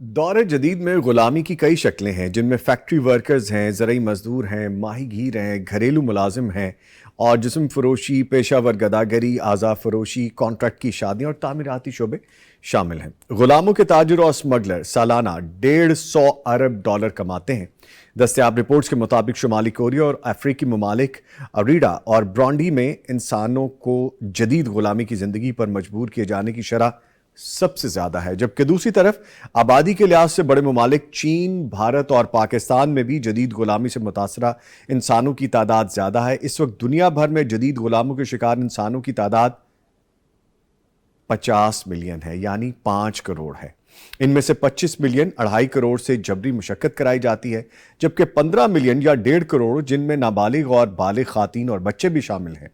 دور جدید میں غلامی کی کئی شکلیں ہیں، جن میں فیکٹری ورکرز ہیں، زرعی مزدور ہیں، ماہی گیر ہیں، گھریلو ملازم ہیں اور جسم فروشی، پیشہ ور گداگری، اعضاء فروشی، کانٹریکٹ کی شادیاں اور تعمیراتی شعبے شامل ہیں۔ غلاموں کے تاجر اور سمگلر سالانہ $150 ارب کماتے ہیں۔ دستیاب رپورٹس کے مطابق شمالی کوریا اور افریقی ممالک اریڈا اور برانڈی میں انسانوں کو جدید غلامی کی زندگی پر مجبور کیے جانے کی شرح سب سے زیادہ ہے، جبکہ دوسری طرف آبادی کے لحاظ سے بڑے ممالک چین، بھارت اور پاکستان میں بھی جدید غلامی سے متاثرہ انسانوں کی تعداد زیادہ ہے۔ اس وقت دنیا بھر میں جدید غلاموں کے شکار انسانوں کی تعداد 50 ملین ہے، یعنی 5 کروڑ ہے۔ ان میں سے 25 ملین 2.5 کروڑ سے جبری مشقت کرائی جاتی ہے، جبکہ 15 ملین یا 1.5 کروڑ جن میں نابالغ اور بالغ خواتین اور بچے بھی شامل ہیں۔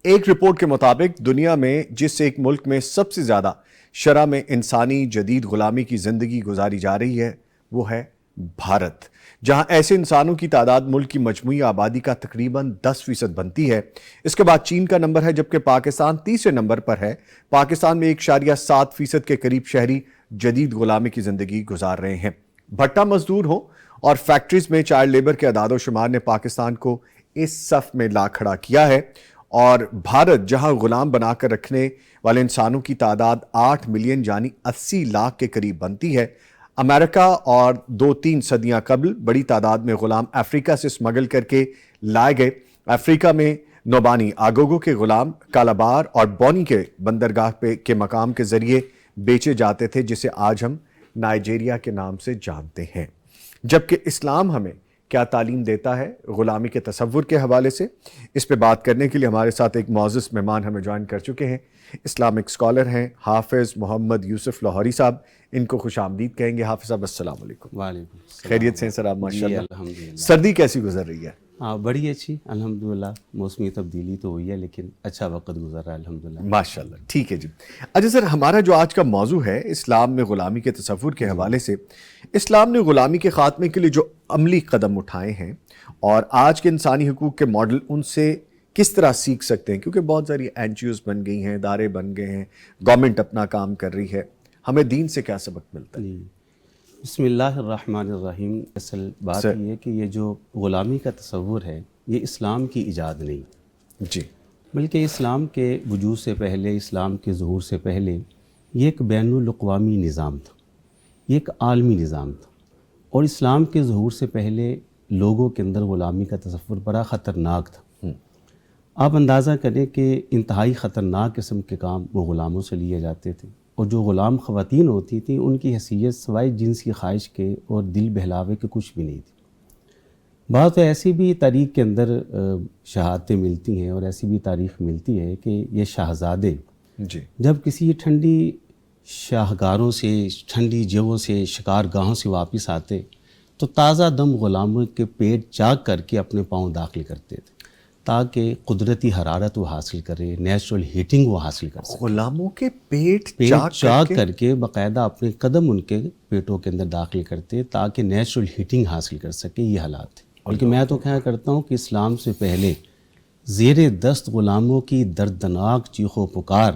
ایک رپورٹ کے مطابق دنیا میں جس ایک ملک میں سب سے زیادہ شرح میں انسانی جدید غلامی کی زندگی گزاری جا رہی ہے وہ ہے بھارت، جہاں ایسے انسانوں کی تعداد ملک کی مجموعی آبادی کا تقریباً 10% بنتی ہے۔ اس کے بعد چین کا نمبر ہے، جبکہ پاکستان تیسرے نمبر پر ہے۔ پاکستان میں 1.7% کے قریب شہری جدید غلامی کی زندگی گزار رہے ہیں۔ بھٹا مزدور ہوں اور فیکٹریز میں چائلڈ لیبر کے اعداد و شمار نے پاکستان کو اس صف میں لا کھڑا کیا ہے، اور بھارت جہاں غلام بنا کر رکھنے والے انسانوں کی تعداد 8 ملین یعنی 80 لاکھ کے قریب بنتی ہے۔ امریکہ اور 2-3 صدیاں قبل بڑی تعداد میں غلام افریقہ سے سمگل کر کے لائے گئے۔ افریقہ میں نوبانی آگوگو کے غلام کالابار اور بونی کے بندرگاہ کے مقام کے ذریعے بیچے جاتے تھے، جسے آج ہم نائجیریا کے نام سے جانتے ہیں۔ جبکہ اسلام ہمیں کیا تعلیم دیتا ہے غلامی کے تصور کے حوالے سے، اس پہ بات کرنے کے لیے ہمارے ساتھ ایک معزز مہمان ہمیں جوائن کر چکے ہیں۔ اسلامک اسکالر ہیں حافظ محمد یوسف لاہوری صاحب، ان کو خوش آمدید کہیں گے۔ حافظ صاحب السلام علیکم۔ وعلیکم السلام۔ خیریت سے ہیں سر آپ؟ ماشاءاللہ الحمدللہ۔ سردی کیسی گزر رہی ہے؟ بڑی اچھی الحمدللہ، موسمی تبدیلی تو ہوئی ہے لیکن اچھا وقت گزر رہا ہے الحمدللہ۔ ماشاءاللہ، ٹھیک ہے جی۔ اچھا سر، ہمارا جو آج کا موضوع ہے اسلام میں غلامی کے تصور کے حوالے سے، اسلام نے غلامی کے خاتمے کے لیے جو عملی قدم اٹھائے ہیں اور آج کے انسانی حقوق کے ماڈل ان سے کس طرح سیکھ سکتے ہیں، کیونکہ بہت ساری NGOs بن گئی ہیں، ادارے بن گئے ہیں، گورنمنٹ اپنا کام کر رہی ہے، ہمیں دین سے کیا سبق ملتا ہے؟ بسم اللہ الرحمن الرحیم۔ اصل بات یہ ہے کہ یہ جو غلامی کا تصور ہے یہ اسلام کی ایجاد نہیں جی، بلکہ اسلام کے وجود سے پہلے، اسلام کے ظہور سے پہلے یہ ایک بین الاقوامی نظام تھا، یہ ایک عالمی نظام تھا، اور اسلام کے ظہور سے پہلے لوگوں کے اندر غلامی کا تصور بڑا خطرناک تھا۔ آپ اندازہ کریں کہ انتہائی خطرناک قسم کے کام وہ غلاموں سے لیے جاتے تھے، اور جو غلام خواتین ہوتی تھیں ان کی حیثیت سوائے جنس کی خواہش کے اور دل بہلاوے کے کچھ بھی نہیں تھی۔ بات ایسی بھی تاریخ کے اندر شہادتیں ملتی ہیں اور ایسی بھی تاریخ ملتی ہے کہ یہ شاہزادے جی، جب کسی ٹھنڈی شاہکاروں سے، ٹھنڈی جگہوں سے، شکار گاہوں سے واپس آتے تو تازہ دم غلاموں کے پیٹ چاک کر کے اپنے پاؤں داخل کرتے تھے تاکہ قدرتی حرارت وہ حاصل کرے، نیچرل ہیٹنگ وہ حاصل کر سکے۔ غلاموں کے پیٹ چاک کر کے باقاعدہ اپنے قدم ان کے پیٹوں کے اندر داخل کرتے تاکہ نیچرل ہیٹنگ حاصل کر سکے، یہ حالات تھے۔ بلکہ میں تو کہا کرتا ہوں کہ اسلام سے پہلے زیر دست غلاموں کی دردناک چیخ و پکار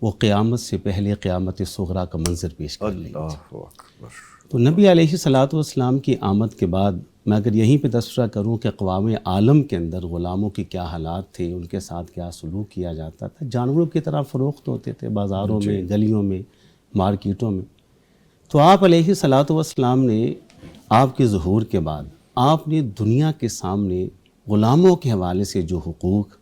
وہ قیامت سے پہلے قیامت صغریٰ کا منظر پیش کر رہی تھی۔ تو نبی علیہ الصلوۃ والسلام کی آمد کے بعد میں اگر یہیں پہ تذکرہ کروں کہ اقوام عالم کے اندر غلاموں کے کیا حالات تھے، ان کے ساتھ کیا سلوک کیا جاتا تھا، جانوروں کی طرح فروخت ہوتے تھے بازاروں میں، گلیوں میں، مارکیٹوں میں، تو آپ علیہ الصلوۃ والسلام نے آپ کے ظہور کے بعد آپ نے دنیا کے سامنے غلاموں کے حوالے سے جو حقوق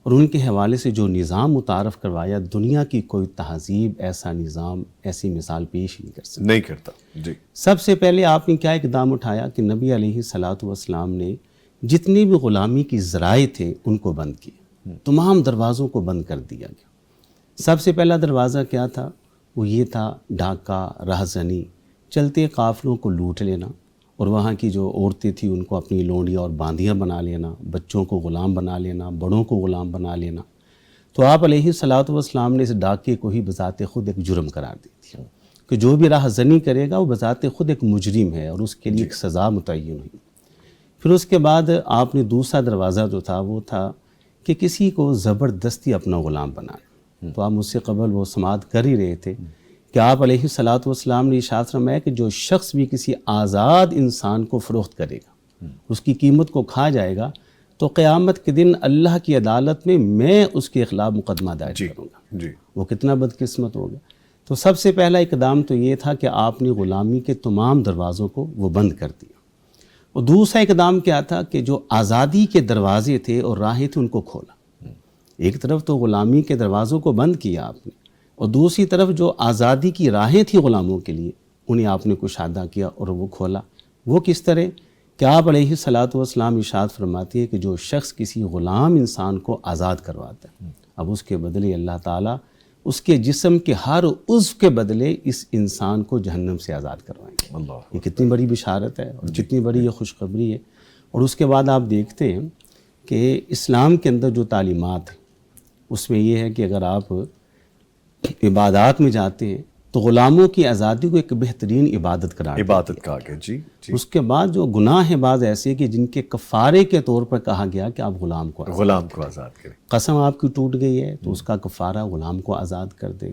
اور ان کے حوالے سے جو نظام متعارف کروایا، دنیا کی کوئی تہذیب ایسا نظام، ایسی مثال پیش نہیں کر سکتی، نہیں کرتا۔ جی، سب سے پہلے آپ نے کیا اقدام اٹھایا کہ نبی علیہ الصلوۃ والسلام نے جتنی بھی غلامی کی ذرائع تھے ان کو بند کیا، تمام دروازوں کو بند کر دیا گیا۔ سب سے پہلا دروازہ کیا تھا؟ وہ یہ تھا ڈاکہ، رہزنی، چلتے قافلوں کو لوٹ لینا، اور وہاں کی جو عورتیں تھیں ان کو اپنی لونڈیاں اور باندیاں بنا لینا، بچوں کو غلام بنا لینا، بڑوں کو غلام بنا لینا۔ تو آپ علیہ الصلوۃ والسلام نے اس ڈاکے کو ہی بذات خود ایک جرم قرار دی تھی کہ جو بھی راہ زنی کرے گا وہ بذات خود ایک مجرم ہے، اور اس کے لیے ایک سزا متعین ہوئی۔ پھر اس کے بعد آپ نے دوسرا دروازہ جو تھا وہ تھا کہ کسی کو زبردستی اپنا غلام بنانا۔ تو آپ مجھ سے قبل وہ سماعت کر ہی رہے تھے کہ آپ علیہ الصلاۃ والسلام نے ارشاد فرمایا کہ جو شخص بھی کسی آزاد انسان کو فروخت کرے گا، اس کی قیمت کو کھا جائے گا، تو قیامت کے دن اللہ کی عدالت میں اس کے خلاف مقدمہ دائر کروں گا۔ جی وہ کتنا بدقسمت ہوگا۔ تو سب سے پہلا اقدام تو یہ تھا کہ آپ نے غلامی کے تمام دروازوں کو وہ بند کر دیا، اور دوسرا اقدام کیا تھا کہ جو آزادی کے دروازے تھے اور راہیں تھیں ان کو کھولا۔ ایک طرف تو غلامی کے دروازوں کو بند کیا آپ نے، اور دوسری طرف جو آزادی کی راہیں تھیں غلاموں کے لیے انہیں آپ نے کشادہ کیا اور وہ کھولا۔ وہ کس طرح کہ آپ علیہ الصلاۃ والسلام ارشاد فرماتی ہے کہ جو شخص کسی غلام انسان کو آزاد کرواتا ہے، اب اس کے بدلے اللہ تعالیٰ اس کے جسم کے ہر عضو کے بدلے اس انسان کو جہنم سے آزاد کروائیں گے۔ اللہ، یہ کتنی بڑی بشارت ہے اور کتنی بڑی یہ خوشخبری ہے۔ اور اس کے بعد آپ دیکھتے ہیں کہ اسلام کے اندر جو تعلیمات ہیں اس میں یہ ہے کہ اگر آپ عبادات میں جاتے ہیں تو غلاموں کی آزادی کو ایک بہترین عبادت قرار دیا عبادت کہا گیا۔ جی جی، اس کے بعد جو گناہ ہیں بعض ایسے کہ جن کے کفارے کے طور پر کہا گیا کہ آپ غلام کو غلام کو آزاد کریں۔ قسم آپ کی ٹوٹ گئی ہے تو اس کا کفارہ غلام کو آزاد کر دیں،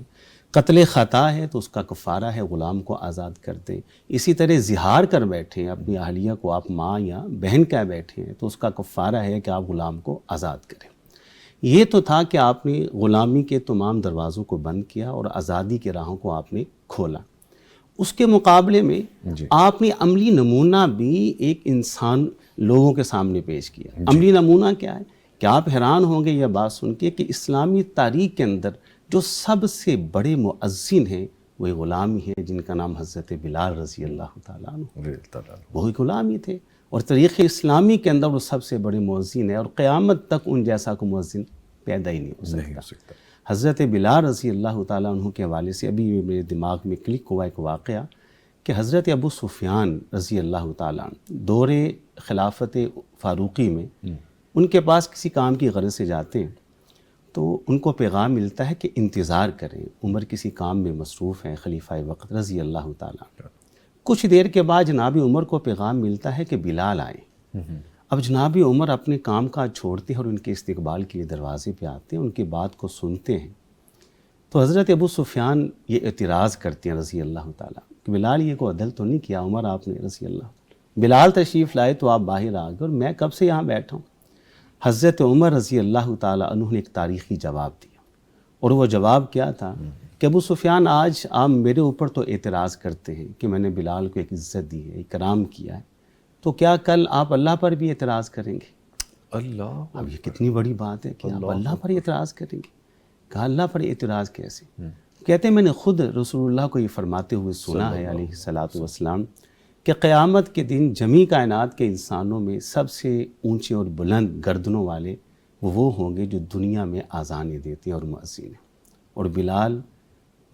قتل خطا ہے تو اس کا کفارہ ہے غلام کو آزاد کر دیں۔ اسی طرح زہار کر بیٹھے ہیں اپنی اہلیہ کو، آپ ماں یا بہن کہہ بیٹھے ہیں تو اس کا کفارہ ہے کہ آپ غلام کو آزاد کریں۔ یہ تو تھا کہ آپ نے غلامی کے تمام دروازوں کو بند کیا اور آزادی کے راہوں کو آپ نے کھولا۔ اس کے مقابلے میں آپ نے عملی نمونہ بھی ایک انسان لوگوں کے سامنے پیش کیا۔ عملی نمونہ کیا ہے کہ آپ حیران ہوں گے یہ بات سن کے کہ اسلامی تاریخ کے اندر جو سب سے بڑے مؤذن ہیں وہ غلام ہی ہیں جن کا نام حضرت بلال رضی اللہ تعالیٰ عنہ، وہی غلام ہی تھے، اور تاریخ اسلامی کے اندر وہ سب سے بڑے مؤذن ہیں، اور قیامت تک ان جیسا کوئی مؤذن پیدا ہی نہیں ہو سکتا۔ حضرت بلال رضی اللہ تعالیٰ عنہ کے حوالے سے ابھی میرے دماغ میں کلک ہوا ایک واقعہ کہ حضرت ابو سفیان رضی اللہ تعالیٰ عنہ دور خلافت فاروقی میں ان کے پاس کسی کام کی غرض سے جاتے ہیں تو ان کو پیغام ملتا ہے کہ انتظار کریں، عمر کسی کام میں مصروف ہیں، خلیفہ وقت رضی اللہ تعالیٰ عنہ۔ کچھ دیر کے بعد جناب عمر کو پیغام ملتا ہے کہ بلال آئیں۔ اب جناب عمر اپنے کام کاج چھوڑتے ہیں اور ان کے استقبال کے لیے دروازے پہ آتے ہیں، ان کی بات کو سنتے ہیں تو حضرت ابو سفیان یہ اعتراض کرتے ہیں رضی اللہ تعالیٰ کہ بلال یہ کو عدل تو نہیں کیا عمر آپ نے رضی اللہ۔ بلال تشریف لائے تو آپ باہر آ گئے اور میں کب سے یہاں بیٹھا ہوں۔ حضرت عمر رضی اللہ تعالیٰ عنہ نے ایک تاریخی جواب دیا، اور وہ جواب کیا تھا کہ ابو سفیان آج آپ میرے اوپر تو اعتراض کرتے ہیں کہ میں نے بلال کو ایک عزت دی ہے، اکرام کیا ہے، تو کیا کل آپ اللہ پر بھی اعتراض کریں گے؟ اللہ، اب یہ کتنی بڑی بات ہے کہ آپ اللہ پر اعتراض کریں گے۔ کہا اللہ پر اعتراض کیسے؟ کہتے ہیں میں نے خود رسول اللہ کو یہ فرماتے ہوئے سنا ہے علیہ الصلاۃ والسلام کہ قیامت کے دن جمیع کائنات کے انسانوں میں سب سے اونچے اور بلند گردنوں والے وہ ہوں گے جو دنیا میں آذانیں دیتے ہیں اور مؤذن ہیں، اور بلال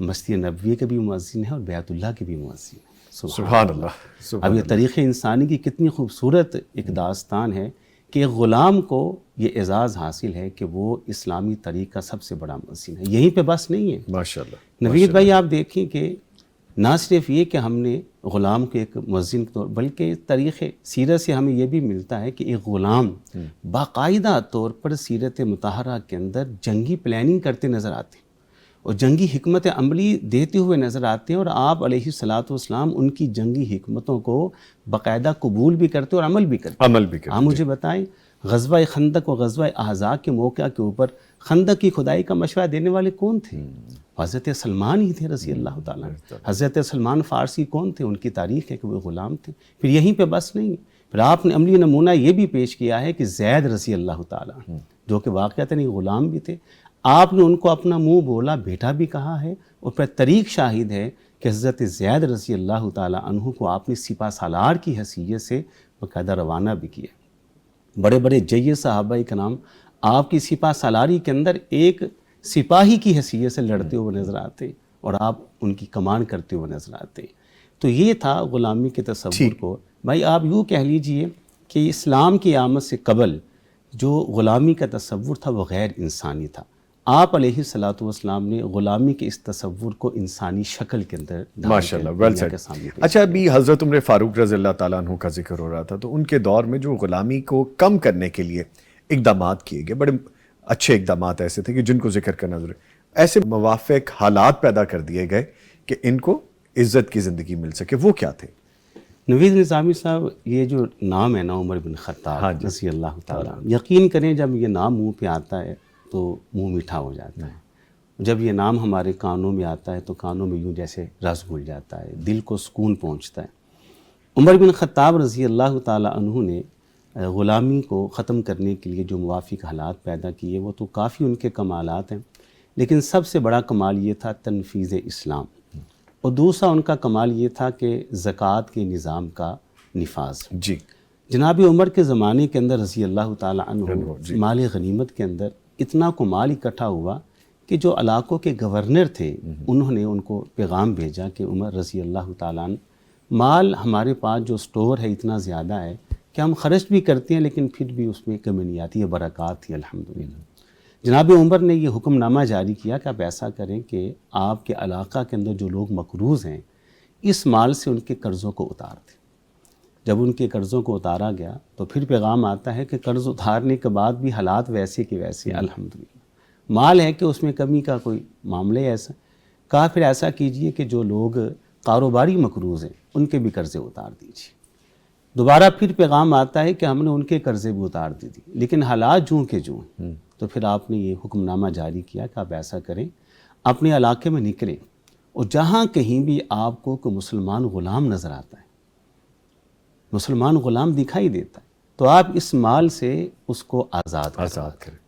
مسجد نبوی کے بھی مؤذن ہے اور بیت اللہ کے بھی مؤذن ہے۔ سبحان اللہ۔ اب یہ تاریخ انسانی کی کتنی خوبصورت ایک داستان ہے کہ ایک غلام کو یہ اعزاز حاصل ہے کہ وہ اسلامی تاریخ کا سب سے بڑا مؤذن ہے۔ یہیں پہ بس نہیں ہے ماشاءاللہ۔ نوید بھائی، آپ دیکھیں کہ نہ صرف یہ کہ ہم نے غلام کو ایک مؤذن کے طور بلکہ تاریخ سیرت سے ہمیں یہ بھی ملتا ہے کہ ایک غلام باقاعدہ طور پر سیرت مطہرہ کے اندر جنگی پلاننگ کرتے نظر آتے ہیں اور جنگی حکمت عملی دیتے ہوئے نظر آتے ہیں، اور آپ علیہ الصلاۃ والسلام ان کی جنگی حکمتوں کو باقاعدہ قبول بھی کرتے اور عمل بھی کرتے۔ آپ مجھے بتائیں غزوہ خندق و غزوہ احزاب کے موقع کے اوپر خندق کی کھدائی کا مشورہ دینے والے کون تھے؟ حضرت سلمان ہی تھے رضی اللہ تعالیٰ۔ حضرت سلمان فارسی کون تھے؟ ان کی تاریخ ہے کہ وہ غلام تھے۔ پھر یہیں پہ بس نہیں، پھر آپ نے عملی نمونہ یہ بھی پیش کیا ہے کہ زید رضی اللہ تعالیٰ جو کہ واقعتاً غلام بھی تھے، آپ نے ان کو اپنا منہ بولا بیٹا بھی کہا ہے، اور پھر طریق شاہد ہے کہ حضرت زید رضی اللہ تعالیٰ عنہ کو آپ نے سپہ سالار کی حیثیت سے باقاعدہ روانہ بھی کیا۔ بڑے بڑے جیے صحابہ کرام آپ کی سپہ سالاری کے اندر ایک سپاہی کی حیثیت سے لڑتے ہوئے نظر آتے اور آپ ان کی کمان کرتے ہوئے نظر آتے۔ تو یہ تھا غلامی کے تصور کو۔ بھائی آپ یوں کہہ لیجئے کہ اسلام کی آمد سے قبل جو غلامی کا تصور تھا وہ غیر انسانی تھا۔ آپ علیہ الصلاۃ والسلام نے غلامی کے اس تصور کو انسانی شکل کے اندر ماشاءاللہ ویل سیڈ۔ اچھا، ابھی حضرت عمر فاروق رضی اللہ تعالیٰ عنہ کا ذکر ہو رہا تھا، تو ان کے دور میں جو غلامی کو کم کرنے کے لیے اقدامات کیے گئے، بڑے اچھے اقدامات ایسے تھے کہ جن کو ذکر کرنا ضروری، ایسے موافق حالات پیدا کر دیے گئے کہ ان کو عزت کی زندگی مل سکے، وہ کیا تھے؟ نوید نظامی صاحب، یہ جو نام ہے نا عمر بن خطاب رضی اللہ تعالیٰ، یقین کریں جب یہ نام منہ پہ آتا ہے تو منہ میٹھا ہو جاتا ہے. جب یہ نام ہمارے کانوں میں آتا ہے تو کانوں میں یوں جیسے رس گھل جاتا ہے، دل کو سکون پہنچتا ہے. عمر بن خطاب رضی اللہ تعالیٰ عنہ نے غلامی کو ختم کرنے کے لیے جو موافق حالات پیدا کیے وہ تو کافی ان کے کمالات ہیں، لیکن سب سے بڑا کمال یہ تھا تنفیذ اسلام، اور دوسرا ان کا کمال یہ تھا کہ زکوٰۃ کے نظام کا نفاذ. جی. جناب عمر کے زمانے کے اندر رضی اللہ تعالیٰ عنہ مال غنیمت کے اندر اتنا کو مال اکٹھا ہوا کہ جو علاقوں کے گورنر تھے انہوں نے ان کو پیغام بھیجا کہ عمر رضی اللہ تعالیٰ عنہ، مال ہمارے پاس جو سٹور ہے اتنا زیادہ ہے کہ ہم خرچ بھی کرتے ہیں لیکن پھر بھی اس میں کمی نہیں آتی ہے، برکات تھی الحمدللہ. جناب عمر نے یہ حکم نامہ جاری کیا کہ آپ ایسا کریں کہ آپ کے علاقہ کے اندر جو لوگ مقروض ہیں اس مال سے ان کے قرضوں کو اتار دیں. جب ان کے قرضوں کو اتارا گیا تو پھر پیغام آتا ہے کہ قرض اتارنے کے بعد بھی حالات ویسے کے ویسے الحمدللہ، مال ہے کہ اس میں کمی کا کوئی معاملہ ہے ایسا. کہا پھر ایسا کیجئے کہ جو لوگ کاروباری مقروض ہیں ان کے بھی قرضے اتار دیجیے. دوبارہ پھر پیغام آتا ہے کہ ہم نے ان کے قرضے بھی اتار دی لیکن حالات جوں کے جوں ہیں. تو پھر آپ نے یہ حکم نامہ جاری کیا کہ آپ ایسا کریں، اپنے علاقے میں نکلیں اور جہاں کہیں بھی آپ کو کوئی مسلمان غلام نظر آتا ہے، مسلمان غلام دکھائی دیتا ہے، تو آپ اس مال سے اس کو آزاد کریں.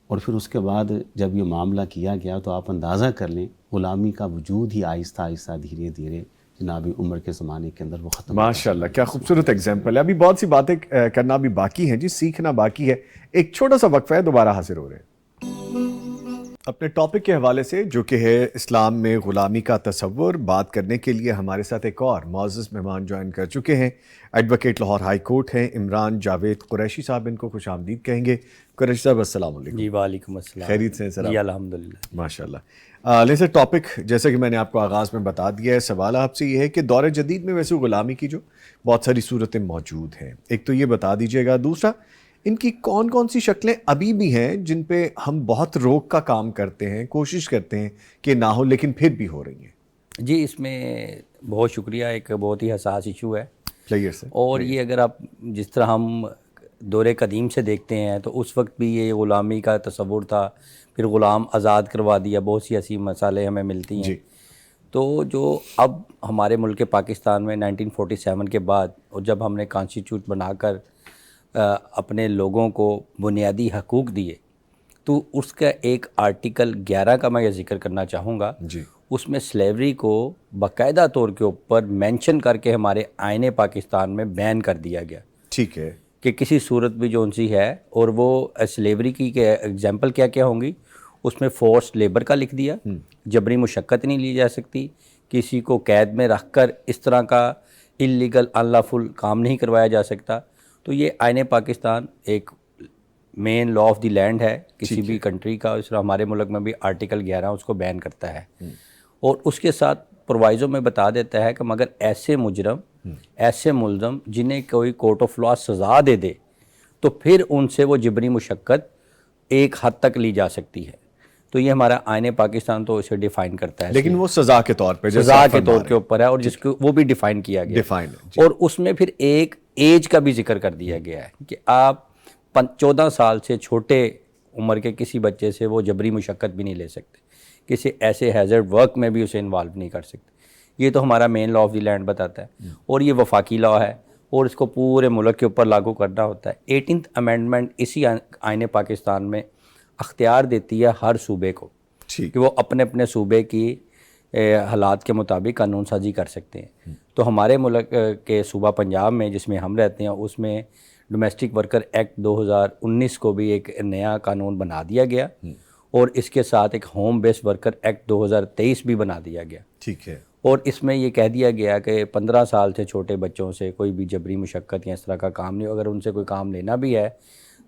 اور پھر اس کے بعد جب یہ معاملہ کیا گیا تو آپ اندازہ کر لیں غلامی کا وجود ہی آہستہ آہستہ دھیرے دھیرے جناب عمر کے زمانے کے اندر وہ ختم. ماشاءاللہ، کیا خوبصورت ایگزامپل ہے. ابھی بہت سی باتیں کرنا بھی باقی ہیں جی، سیکھنا باقی ہے. ایک چھوٹا سا وقفہ ہے، دوبارہ حاضر ہو رہے ہیں اپنے ٹاپک کے حوالے سے جو کہ ہے اسلام میں غلامی کا تصور. بات کرنے کے لیے ہمارے ساتھ ایک اور معزز مہمان جوائن کر چکے ہیں. ایڈوکیٹ لاہور ہائی کورٹ ہیں عمران جاوید قریشی صاحب، ان کو خوش آمدید کہیں گے. قریشی صاحب السلام علیکم. جی وعلیکم السلام. خیریت سے ہیں سر؟ جی الحمدللہ ماشاءاللہ. لیسے ٹاپک جیسے کہ میں نے آپ کو آغاز میں بتا دیا ہے، سوال آپ سے یہ ہے کہ دور جدید میں ویسے غلامی کی جو بہت ساری صورتیں موجود ہیں، ایک تو یہ بتا دیجیے گا، دوسرا ان کی کون کون سی شکلیں ابھی بھی ہیں جن پہ ہم بہت روک کا کام کرتے ہیں، کوشش کرتے ہیں کہ نہ ہو لیکن پھر بھی ہو رہی ہیں. جی اس میں بہت شکریہ، ایک بہت ہی حساس ایشو ہے. اور یہ اگر آپ جس طرح ہم دور قدیم سے دیکھتے ہیں تو اس وقت بھی یہ غلامی کا تصور تھا، پھر غلام آزاد کروا دیا، بہت سی ایسی مسائلیں ہمیں ملتی ہیں. تو جو اب ہمارے ملک پاکستان میں 1947 کے بعد اور جب ہم نے کانسٹیٹیوٹ بنا کر اپنے لوگوں کو بنیادی حقوق دیے، تو اس کا ایک آرٹیکل 11 کا میں یہ ذکر کرنا چاہوں گا. اس میں سلیوری کو باقاعدہ طور کے اوپر مینشن کر کے ہمارے آئین پاکستان میں بین کر دیا گیا. ٹھیک ہے کہ کسی صورت بھی جو ان سی ہے، اور وہ سلیوری کی ایگزامپل کیا کیا ہوں گی، اس میں فورس لیبر کا لکھ دیا، جبری مشقت نہیں لی جا سکتی، کسی کو قید میں رکھ کر اس طرح کا انلیگل انلافل کام نہیں کروایا جا سکتا. تو یہ آئین پاکستان ایک مین لا آف دی لینڈ ہے کسی بھی کنٹری کا. اس طرح ہمارے ملک میں بھی آرٹیکل 11 اس کو بین کرتا ہے، اور اس کے ساتھ پرووائزوں میں بتا دیتا ہے کہ مگر ایسے مجرم، ایسے ملزم جنہیں کوئی کورٹ آف لا سزا دے دے تو پھر ان سے وہ جبری مشقت ایک حد تک لی جا سکتی ہے. تو یہ ہمارا آئین پاکستان تو اسے ڈیفائن کرتا ہے، لیکن وہ سزا کے طور پہ، سزا کے طور کے اوپر ہے، اور جس کو وہ بھی ڈیفائن کیا گیا. اور اس میں پھر ایک ایج کا بھی ذکر کر دیا گیا ہے کہ آپ 14 سال سے چھوٹے عمر کے کسی بچے سے وہ جبری مشقت بھی نہیں لے سکتے، کسی ایسے ہیزرڈ ورک میں بھی اسے انوالو نہیں کر سکتے. یہ تو ہمارا مین لا آف دی لینڈ بتاتا ہے، اور یہ وفاقی لا ہے اور اس کو پورے ملک کے اوپر لاگو کرنا ہوتا ہے. 18th امینڈمنٹ اسی آئین پاکستان میں اختیار دیتی ہے ہر صوبے کو کہ وہ اپنے اپنے صوبے کی حالات کے مطابق قانون سازی کر سکتے ہیں. تو ہمارے ملک کے صوبہ پنجاب میں جس میں ہم رہتے ہیں، اس میں ڈومیسٹک ورکر ایکٹ 2019 کو بھی ایک نیا قانون بنا دیا گیا، اور اس کے ساتھ ایک ہوم بیس ورکر ایکٹ 2023 بھی بنا دیا گیا. ٹھیک ہے. اور اس میں یہ کہہ دیا گیا کہ 15 سال سے چھوٹے بچوں سے کوئی بھی جبری مشقت یا اس طرح کا کام نہیں، اگر ان سے کوئی کام لینا بھی ہے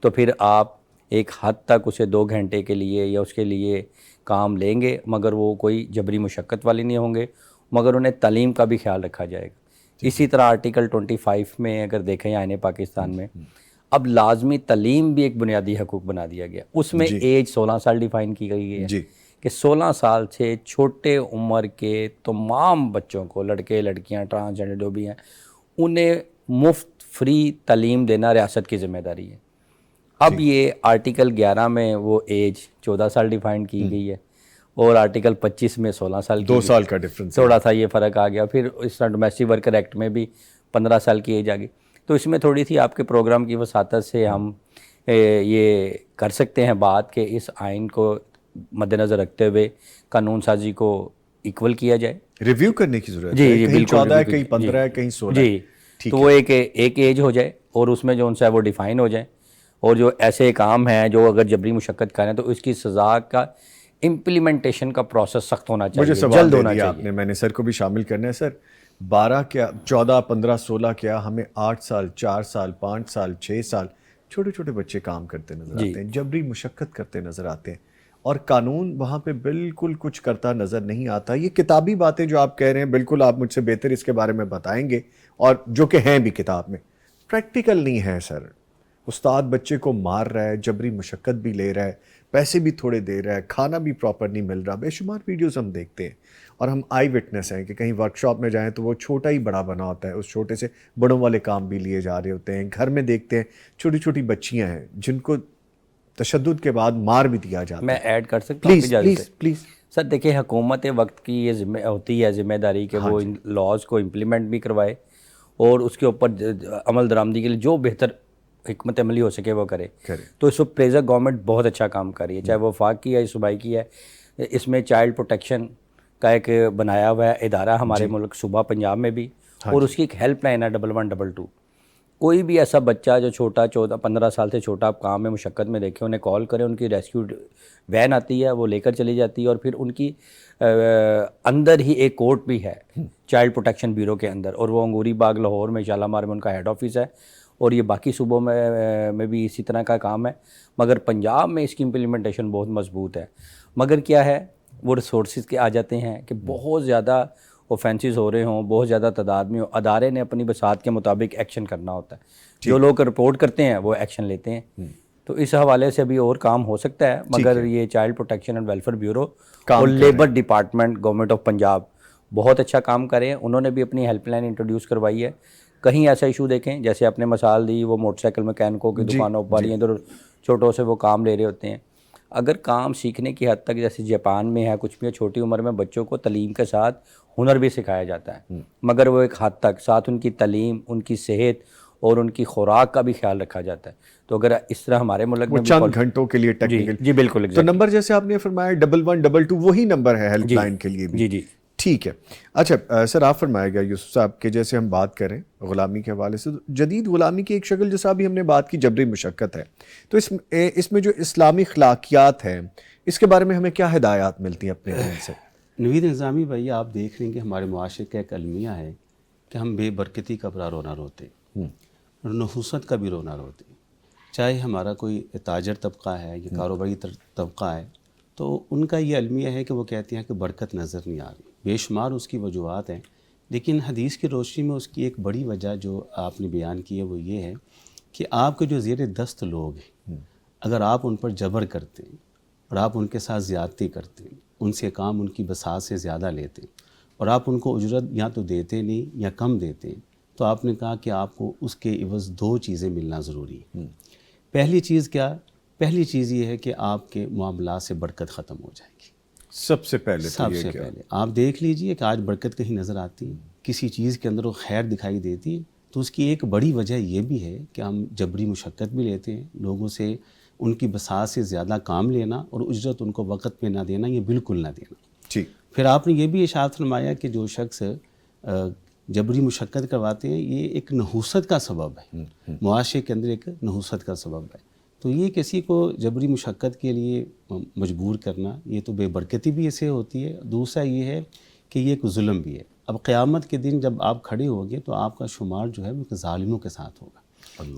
تو پھر آپ ایک حد تک اسے 2 گھنٹے کے لیے یا اس کے لیے کام لیں گے، مگر وہ کوئی جبری مشقت والی نہیں ہوں گے، مگر انہیں تعلیم کا بھی خیال رکھا جائے گا. اسی طرح آرٹیکل 25 میں اگر دیکھیں آئین پاکستان میں، اب لازمی تعلیم بھی ایک بنیادی حقوق بنا دیا گیا. اس میں ایج 16 سال ڈیفائن کی گئی ہے کہ 16 سال سے چھوٹے عمر کے تمام بچوں کو، لڑکے لڑکیاں ٹرانسجنڈر جو بھی ہیں، انہیں مفت فری تعلیم دینا ریاست کی ذمہ داری ہے. اب یہ آرٹیکل 11 میں وہ ایج 14 سال ڈیفائن کی گئی ہے اور آرٹیکل 25 میں 16 سال کی 2 سال کا ڈفرینس تھوڑا سا یہ فرق آ گیا. پھر اس طرح ڈومیسٹک ورکر ایکٹ میں بھی 15 سال کی ایج آ گئی. تو اس میں تھوڑی سی آپ کے پروگرام کی وساطت سے ہم یہ کر سکتے ہیں بات کہ اس آئین کو مد نظر رکھتے ہوئے قانون سازی کو ایکول کیا جائے. ریویو کرنے کی ضرورت ہے. جی کہیں 14 ہے، کہیں 15 ہے، کہیں 16 ہے. جی، تو وہ ایک ایج ہو جائے اور اس میں جو ان سے وہ ڈیفائن ہو جائیں، اور جو ایسے کام ہیں جو اگر جبری مشقت کریں تو اس کی سزا کا امپلیمنٹیشن کا پروسیس سخت ہونا چاہیے، مجھے سوال جلد دے ہونا دیا چاہیے. آپ نے، میں نے سر کو بھی شامل کرنا ہے. سر 12 کیا 14 15 16 کیا، ہمیں 8 سال 4 سال 5 سال 6 سال چھوٹے چھوٹے بچے کام کرتے نظر آتے ہیں، جبری مشقت کرتے نظر آتے ہیں، اور قانون وہاں پہ بالکل کچھ کرتا نظر نہیں آتا. یہ کتابی باتیں جو آپ کہہ رہے ہیں، بالکل آپ مجھ سے بہتر اس کے بارے میں بتائیں گے، اور جو کہ ہیں بھی کتاب میں، پریکٹیکل نہیں ہے. سر استاد بچے کو مار رہا ہے، جبری مشقت بھی لے رہا ہے، پیسے بھی تھوڑے دے رہا ہے، کھانا بھی پراپر نہیں مل رہا. بے شمار ویڈیوز ہم دیکھتے ہیں اور ہم آئی وٹنس ہیں کہ کہیں ورک شاپ میں جائیں تو وہ چھوٹا ہی بڑا بنا ہوتا ہے، اس چھوٹے سے بڑوں والے کام بھی لیے جا رہے ہوتے ہیں. گھر میں دیکھتے ہیں چھوٹی چھوٹی بچیاں ہیں جن کو تشدد کے بعد مار بھی دیا جاتا ہے. میں ایڈ کر سکتا ہوں پلیز پلیز. سر دیکھیں، حکومت وقت کی یہ ہوتی ہے ذمہ داری کہ وہ ان لاز کو امپلیمنٹ بھی کروائے اور اس کے اوپر عمل درآمدی کے لیے جو بہتر حکمت عملی ہو سکے وہ کرے. تو اس وقت پریزر گورنمنٹ بہت اچھا کام کر رہی ہے، چاہے وہ وفاق کی ہے یا صوبائی کی ہے. اس میں چائلڈ پروٹیکشن کا ایک بنایا ہوا ہے ادارہ ہمارے ملک صوبہ پنجاب میں بھی، اور اس کی ایک ہیلپ لائن ہے 1122. کوئی بھی ایسا بچہ جو چھوٹا 15 سال سے چھوٹا آپ کام میں مشقت میں دیکھیں، انہیں کال کریں، ان کی ریسکیو وین آتی ہے، وہ لے کر چلی جاتی ہے، اور پھر ان کی اندر ہی ایک کورٹ بھی ہے چائلڈ پروٹیکشن بیورو کے اندر، اور وہ انگوری باغ لاہور میں شالامار میں ان کا ہیڈ آفس ہے، اور یہ باقی صوبوں میں بھی اسی طرح کا کام ہے. مگر پنجاب میں اس کی امپلیمنٹیشن بہت مضبوط ہے. مگر کیا ہے، وہ ریسورسز کے آ جاتے ہیں کہ بہت زیادہ اوفینسز ہو رہے ہوں، بہت زیادہ تعداد میں ہوں، ادارے نے اپنی بساط کے مطابق ایکشن کرنا ہوتا ہے. جو لوگ رپورٹ کرتے ہیں وہ ایکشن لیتے ہیں. تو اس حوالے سے ابھی اور کام ہو سکتا ہے، مگر یہ child protection and welfare bureau اور labour department government of Punjab بہت اچھا کام کرے ہیں. انہوں نے بھی اپنی ہیلپ لائن انٹروڈیوس کروائی ہے. کہیں ایسا ایشو دیکھیں، جیسے آپ نے مثال دی وہ موٹر سائیکل مکینکوں کی دکانوں پر یا ادھر چھوٹوں سے وہ کام لے رہے ہوتے ہیں. اگر کام سیکھنے کی حد تک جیسے جاپان میں ہے کچھ بھی، چھوٹی عمر میں بچوں کو تعلیم کے ساتھ ہنر بھی سکھایا جاتا ہے، مگر وہ ایک حد تک ساتھ ان کی تعلیم، ان کی صحت اور ان کی خوراک کا بھی خیال رکھا جاتا ہے. تو اگر اس طرح ہمارے ملک میں چند گھنٹوں کے لیے ٹیکنیکل، جی بالکل. تو نمبر جیسے آپ نے فرمایا 1122 وہی نمبر ہے ہیلپ لائن کے لیے بھی. جی ٹھیک ہے. اچھا سر، آپ فرمائے گا یوسف صاحب کہ جیسے ہم بات کریں غلامی کے حوالے سے، جدید غلامی کی ایک شکل جیسا ابھی ہم نے بات کی جبری مشقت ہے، تو اس میں جو اسلامی اخلاقیات ہیں اس کے بارے میں ہمیں کیا ہدایات ملتی ہیں اپنے ذہن سے؟ نوید نظامی بھائی، آپ دیکھ رہے ہیں کہ ہمارے معاشرے کا ایک المیہ ہے کہ ہم بے برکتی کا بڑا رونا روتے ہیں اور نحوست کا بھی رونا روتے ہیں. چاہے ہمارا کوئی تاجر طبقہ ہے یا کاروباری طبقہ ہے، تو ان کا یہ المیہ ہے کہ وہ کہتے ہیں کہ برکت نظر نہیں آ رہی. بے شمار اس کی وجوہات ہیں، لیکن حدیث کی روشنی میں اس کی ایک بڑی وجہ جو آپ نے بیان کی ہے وہ یہ ہے کہ آپ کے جو زیر دست لوگ ہیں، اگر آپ ان پر جبر کرتے ہیں اور آپ ان کے ساتھ زیادتی کرتے ہیں، ان سے کام ان کی بساط سے زیادہ لیتے ہیں اور آپ ان کو اجرت یا تو دیتے نہیں یا کم دیتے ہیں، تو آپ نے کہا کہ آپ کو اس کے عوض 2 چیزیں ملنا ضروری ہے. پہلی چیز کیا؟ پہلی چیز یہ ہے کہ آپ کے معاملات سے برکت ختم ہو جائے گی. سب سے پہلے آپ دیکھ لیجئے کہ آج برکت کہیں نظر آتی ہے، کسی چیز کے اندر وہ خیر دکھائی دیتی ہے، تو اس کی ایک بڑی وجہ یہ بھی ہے کہ ہم جبری مشقت بھی لیتے ہیں، لوگوں سے ان کی بساط سے زیادہ کام لینا اور اجرت ان کو وقت پہ نہ دینا، یہ بالکل نہ دینا. پھر آپ نے یہ بھی ارشاد فرمایا کہ جو شخص جبری مشقت کرواتے ہیں یہ ایک نحوست کا سبب ہے، معاشرے کے اندر ایک نحوست کا سبب ہے. تو یہ کسی کو جبری مشقت کے لیے مجبور کرنا، یہ تو بے برکتی بھی اسے ہوتی ہے. دوسرا یہ ہے کہ یہ ایک ظلم بھی ہے. اب قیامت کے دن جب آپ کھڑے ہوگے تو آپ کا شمار جو ہے وہ ظالموں کے ساتھ ہوگا،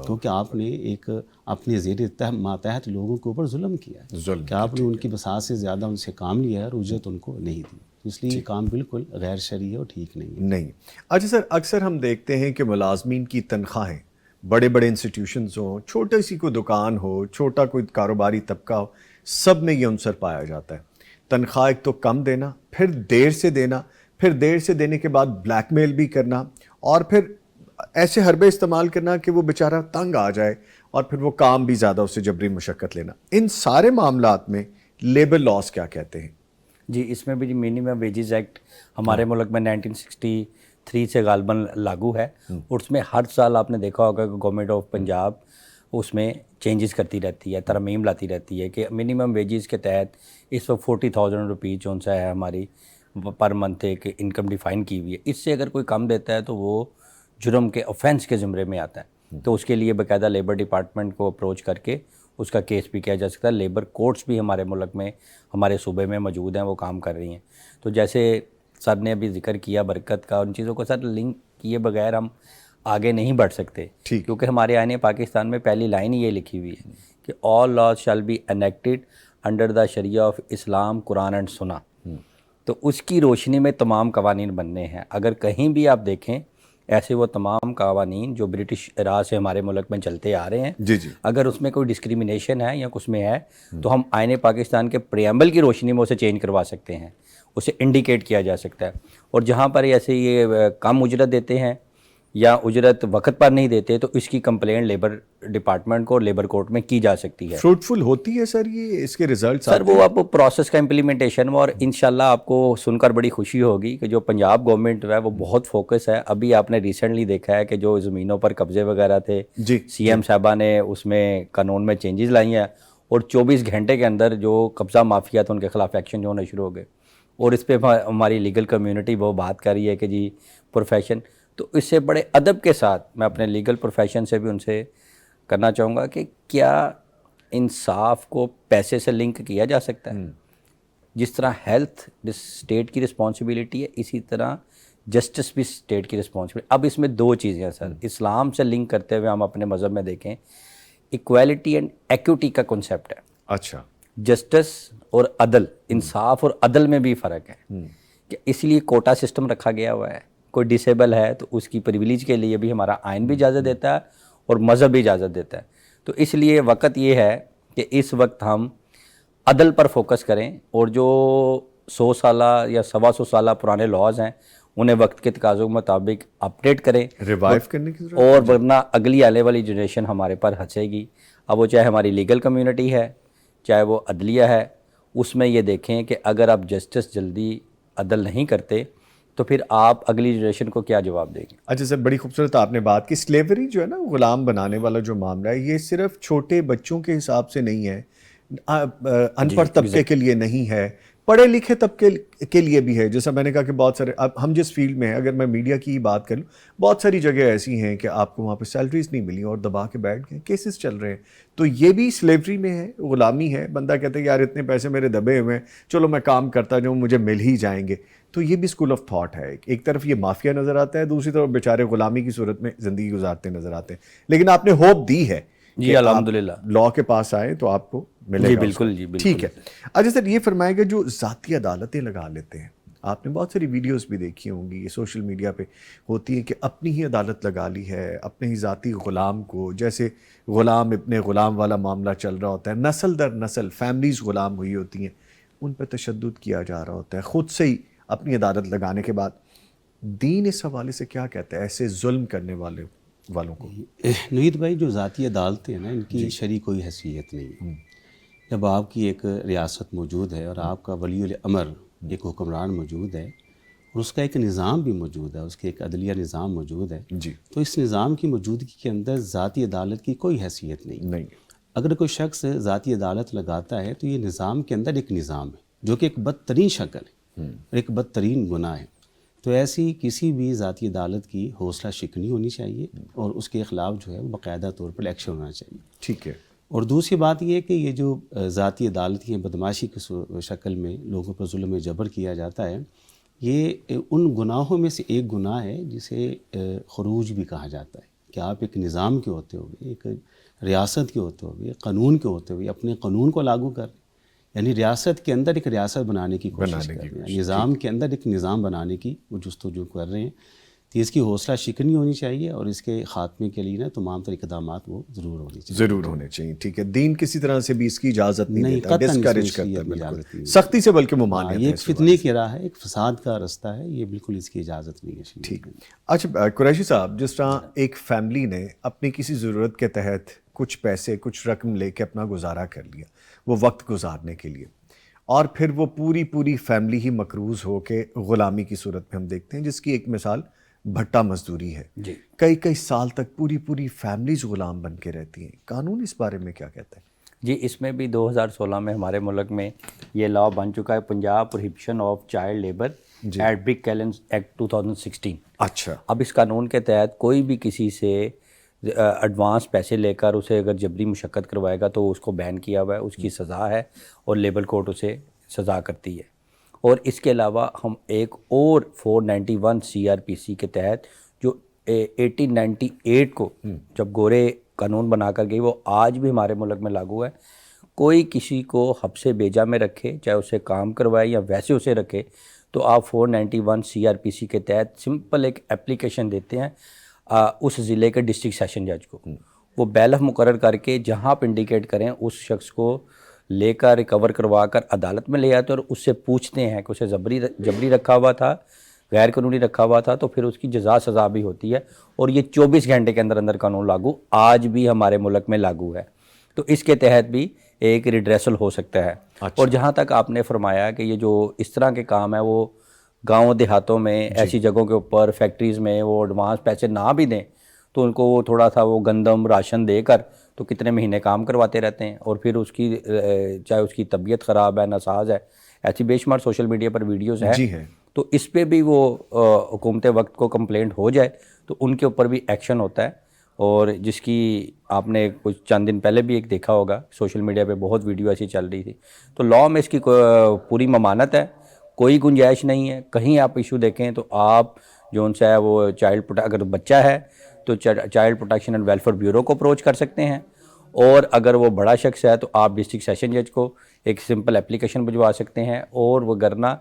کیونکہ آپ نے ایک اپنے زیر ماتحت لوگوں کے اوپر ظلم کیا ہے کہ آپ نے ان کی بساط سے زیادہ ان سے کام لیا ہے اور اجرت ان کو نہیں دی. اس لیے یہ کام بالکل غیر شرعی ہے اور ٹھیک نہیں. اچھا سر، اکثر ہم دیکھتے ہیں کہ ملازمین کی تنخواہیں بڑے بڑے انسٹیٹیوشنز ہوں، چھوٹی سی کوئی دکان ہو، چھوٹا کوئی کاروباری طبقہ ہو، سب میں یہ عنصر پایا جاتا ہے. تنخواہ ایک تو کم دینا, پھر دیر سے دینا, پھر دیر سے دینے کے بعد بلیک میل بھی کرنا, اور پھر ایسے حربے استعمال کرنا کہ وہ بیچارہ تنگ آ جائے, اور پھر وہ کام بھی زیادہ اس سے جبری مشقت لینا. ان سارے معاملات میں لیبر لاز کیا کہتے ہیں؟ جی اس میں بھی منیمم ویجز ایکٹ ہمارے ملک میں 1963 سے غالباً لاگو ہے, اور اس میں ہر سال آپ نے دیکھا ہوگا کہ گورنمنٹ آف پنجاب اس میں چینجز کرتی رہتی ہے, ترمیم لاتی رہتی ہے کہ منیمم ویجز کے تحت اس وقت 40,000 روپیز جو سا ہے ہماری پر منتھ ایک انکم ڈیفائن کی ہوئی ہے. اس سے اگر کوئی کم دیتا ہے تو وہ جرم کے آفینس کے زمرے میں آتا ہے, تو اس کے لیے باقاعدہ لیبر ڈپارٹمنٹ کو اپروچ کر کے اس کا کیس بھی کیا جا سکتا ہے. لیبر کورٹس بھی ہمارے ملک میں ہمارے صوبے میں موجود ہیں, وہ کام کر رہی ہیں. تو جیسے سر نے ابھی ذکر کیا برکت کا, ان چیزوں کو سر لنک کیے بغیر ہم آگے نہیں بڑھ سکتے, کیونکہ ہمارے آئین پاکستان میں پہلی لائن یہ لکھی ہوئی ہے کہ all laws shall be enacted under the Sharia of Islam Quran and Sunnah. تو اس کی روشنی میں تمام قوانین بننے ہیں. اگر کہیں بھی آپ دیکھیں ایسے وہ تمام قوانین جو برٹش راج سے ہمارے ملک میں چلتے آ رہے ہیں, اگر اس میں کوئی ڈسکریمنیشن ہے یا کچھ میں ہے تو ہم آئین پاکستان کے پریمبل کی روشنی میں اسے چینج کروا سکتے ہیں, اسے انڈیکیٹ کیا جا سکتا ہے. اور جہاں پر ایسے یہ کم اجرت دیتے ہیں یا اجرت وقت پر نہیں دیتے تو اس کی کمپلین لیبر ڈپارٹمنٹ کو لیبر کورٹ میں کی جا سکتی ہے. فروٹفل ہوتی ہے سر یہ اس کے ریزلٹ؟ سر وہ آپ پروسیس کا امپلیمنٹیشن, اور انشاءاللہ آپ کو سن کر بڑی خوشی ہوگی کہ جو پنجاب گورنمنٹ ہے وہ بہت فوکس ہے. ابھی آپ نے ریسنٹلی دیکھا ہے کہ جو زمینوں پر قبضے وغیرہ تھے, سی ایم صاحبہ نے اس میں قانون میں چینجز لائی ہیں, اور 24 گھنٹے کے اندر جو قبضہ مافیا تھے ان کے خلاف ایکشن جو ہونے شروع ہو گئے. اور اس پہ ہماری لیگل کمیونٹی وہ بات کر رہی ہے کہ جی پروفیشن, تو اس سے بڑے ادب کے ساتھ میں اپنے لیگل پروفیشن سے بھی ان سے کرنا چاہوں گا کہ کیا انصاف کو پیسے سے لنک کیا جا سکتا ہے؟ جس طرح ہیلتھ اسٹیٹ کی رسپانسبلٹی ہے, اسی طرح جسٹس بھی اسٹیٹ کی رسپانسبلٹی. اب اس میں دو چیزیں ہیں سر, اسلام سے لنک کرتے ہوئے ہم اپنے مذہب میں دیکھیں ایکویلٹی اینڈ ایکوٹی کا کنسیپٹ ہے. اچھا, جسٹس اور عدل, انصاف اور عدل میں بھی فرق ہے کہ اس لیے کوٹا سسٹم رکھا گیا ہوا ہے. کوئی ڈسیبل ہے تو اس کی پریویلیج کے لیے بھی ہمارا آئین بھی اجازت دیتا ہے اور مذہب بھی اجازت دیتا ہے. تو اس لیے وقت یہ ہے کہ اس وقت ہم عدل پر فوکس کریں, اور جو 100 سالہ یا 125 سالہ پرانے لاز ہیں انہیں وقت کے تقاضوں کے مطابق اپڈیٹ کریں, ریوائیو کرنے کی ضرورت, اور ورنہ اگلی آنے والی جنریشن ہمارے پر ہنسے گی. اب وہ چاہے ہماری لیگل کمیونٹی ہے چاہے وہ عدلیہ ہے, اس میں یہ دیکھیں کہ اگر آپ جسٹس جلدی عدل نہیں کرتے تو پھر آپ اگلی جنریشن کو کیا جواب دیں گے. اچھا سر, بڑی خوبصورت آپ نے بات کی. سلیوری جو ہے نا, غلام بنانے والا جو معاملہ ہے, یہ صرف چھوٹے بچوں کے حساب سے نہیں ہے, ان پڑھ طبقے کے لیے نہیں ہے, پڑھے لکھے طبقے کے لیے بھی ہے. جیسا میں نے کہا کہ بہت سارے, اب ہم جس فیلڈ میں ہیں, اگر میں میڈیا کی بات کروں, بہت ساری جگہ ایسی ہیں کہ آپ کو وہاں پہ سیلریز نہیں ملی اور دبا کے بیٹھ گئے, کیسز چل رہے ہیں. تو یہ بھی سلیوری میں ہے, غلامی ہے. بندہ کہتا ہے یار اتنے پیسے میرے دبے ہوئے ہیں, چلو میں کام کرتا جاؤں, مجھے مل ہی جائیں گے. تو یہ بھی اسکول آف تھاٹ ہے. ایک طرف یہ مافیا نظر آتا ہے, دوسری طرف بیچارے غلامی کی صورت میں زندگی گزارتے نظر آتے ہیں. لیکن آپ نے ہوپ دی ہے جی الحمدللہ, لاء کے پاس آئے تو آپ کو ملے گا. بالکل جی بالکل. ٹھیک ہے. اچھا سر, یہ فرمائے گا جو ذاتی عدالتیں لگا لیتے ہیں, آپ نے بہت ساری ویڈیوز بھی دیکھی ہوں گی, یہ سوشل میڈیا پہ ہوتی ہیں کہ اپنی ہی عدالت لگا لی ہے, اپنے ہی ذاتی غلام کو, جیسے غلام ابن غلام والا معاملہ چل رہا ہوتا ہے, نسل در نسل فیملیز غلام ہوئی ہوتی ہیں, ان پہ تشدد کیا جا رہا ہوتا ہے خود سے ہی اپنی عدالت لگانے کے بعد. دین اس حوالے سے کیا کہتا ہے ایسے ظلم کرنے والوں کو؟ نوید بھائی, جو ذاتی عدالتیں ہیں نا, ان کی شرعی کوئی حیثیت نہیں ہے. جب آپ کی ایک ریاست موجود ہے اور آپ کا ولی الامر ایک حکمران موجود ہے اور اس کا ایک نظام بھی موجود ہے, اس کے ایک عدلیہ نظام موجود ہے, تو اس نظام کی موجودگی کے اندر ذاتی عدالت کی کوئی حیثیت نہیں. اگر کوئی شخص ذاتی عدالت لگاتا ہے تو یہ نظام کے اندر ایک نظام ہے جو کہ ایک بدترین شکل ہے, ایک بدترین گناہ ہے. تو ایسی کسی بھی ذاتی عدالت کی حوصلہ شکنی ہونی چاہیے اور اس کے خلاف جو ہے باقاعدہ طور پر ایکشن ہونا چاہیے. ٹھیک ہے. اور دوسری بات یہ ہے کہ یہ جو ذاتی عدالت کی بدماشی کی شکل میں لوگوں پر ظلم و جبر کیا جاتا ہے, یہ ان گناہوں میں سے ایک گناہ ہے جسے خروج بھی کہا جاتا ہے, کہ آپ ایک نظام کے ہوتے ہوئے, ایک ریاست کے ہوتے ہوئے, قانون کے ہوتے ہوئے اپنے قانون کو لاگو کر, یعنی ریاست کے اندر ایک ریاست بنانے کی کوشش کر رہے ہیں, نظام کے اندر ایک نظام بنانے کی وہ جستجو کر رہے ہیں, تو اس کی حوصلہ شکنی ہونی چاہیے اور اس کے خاتمے کے لیے نا تمام تر اقدامات وہ ضرور ہونے چاہیے. ضرور ہونے چاہیے. ٹھیک ہے. دین کسی طرح سے بھی اس کی اجازت نہیں دیتا, قطعاً ڈسکریج اس میں کرتا ہے, اجازت بالکل نہیں. سختی سے, بلکہ ممانعت ہے. یہ ایک فتنے کی راہ ہے, ایک فساد کا رستہ ہے, یہ بالکل اس کی اجازت نہیں ہے. ٹھیک. اچھا قریشی صاحب, جس طرح ایک فیملی نے اپنی کسی ضرورت کے تحت کچھ پیسے, کچھ رقم لے کے اپنا گزارا کر لیا وہ وقت گزارنے کے لیے, اور پھر وہ پوری فیملی ہی مقروض ہو کے غلامی کی صورت میں ہم دیکھتے ہیں, جس کی ایک مثال بھٹا مزدوری ہے. جی. کئی سال تک پوری فیملیز غلام بن کے رہتی ہیں. قانون اس بارے میں کیا کہتا ہے؟ جی, اس میں بھی 2016 میں ہمارے ملک میں یہ لاء بن چکا ہے, Punjab prohibition of child labour at brick ایکٹ 2016. اچھا. اب اس قانون کے تحت کوئی بھی کسی سے ایڈوانس پیسے لے کر اسے اگر جبری مشقت کروائے گا تو اس کو بین کیا ہوا ہے, اس کی سزا ہے اور لیبر کورٹ اسے سزا کرتی ہے. اور اس کے علاوہ ہم ایک اور 491 CRPC کے تحت جو 1898 کو جب گورے قانون بنا کر گئی, وہ آج بھی ہمارے ملک میں لاگو ہے. کوئی کسی کو حبس بیجا میں رکھے, چاہے اسے کام کروائے یا ویسے اسے رکھے, تو آپ 491 CRPC کے تحت سمپل ایک اپلیکیشن دیتے ہیں اس ضلع کے ڈسٹرکٹ سیشن جج کو, وہ بیلف مقرر کر کے جہاں آپ انڈیکیٹ کریں اس شخص کو لے کر ریکور کروا کر عدالت میں لے آتے ہیں اور اس سے پوچھتے ہیں کہ اسے جبری رکھا ہوا تھا, غیر قانونی رکھا ہوا تھا, تو پھر اس کی جزا سزا بھی ہوتی ہے. اور یہ 24 گھنٹے کے اندر قانون لاگو آج بھی ہمارے ملک میں لاگو ہے. تو اس کے تحت بھی ایک ریڈریسل ہو سکتا ہے. اور جہاں تک آپ نے فرمایا کہ یہ جو اس طرح کے کام ہے وہ گاؤں دیہاتوں میں ایسی جگہوں کے اوپر فیکٹریز میں وہ ایڈوانس پیسے نہ بھی دیں تو ان کو وہ تھوڑا سا وہ گندم راشن دے کر تو کتنے مہینے کام کرواتے رہتے ہیں, اور پھر اس کی چاہے اس کی طبیعت خراب ہے, ناساز ہے, ایسی بے شمار سوشل میڈیا پر ویڈیوز ہیں. جی ہیں. تو اس پہ بھی وہ حکومت وقت کو کمپلینٹ ہو جائے تو ان کے اوپر بھی ایکشن ہوتا ہے. اور جس کی آپ نے کچھ چند دن پہلے بھی ایک دیکھا ہوگا, سوشل میڈیا پہ بہت ویڈیو ایسی چل رہی تھی. تو لاء میں اس کی پوری ممانت ہے, کوئی گنجائش نہیں ہے. کہیں آپ ایشو دیکھیں تو آپ جو ان سے ہے وہ اگر بچہ ہے تو child protection and welfare bureau کو اپروچ کر سکتے ہیں, اور اگر وہ بڑا شخص ہے تو آپ ڈسٹرکٹ سیشن جج کو ایک سمپل اپلیکیشن بھجوا سکتے ہیں, اور وہ گرنا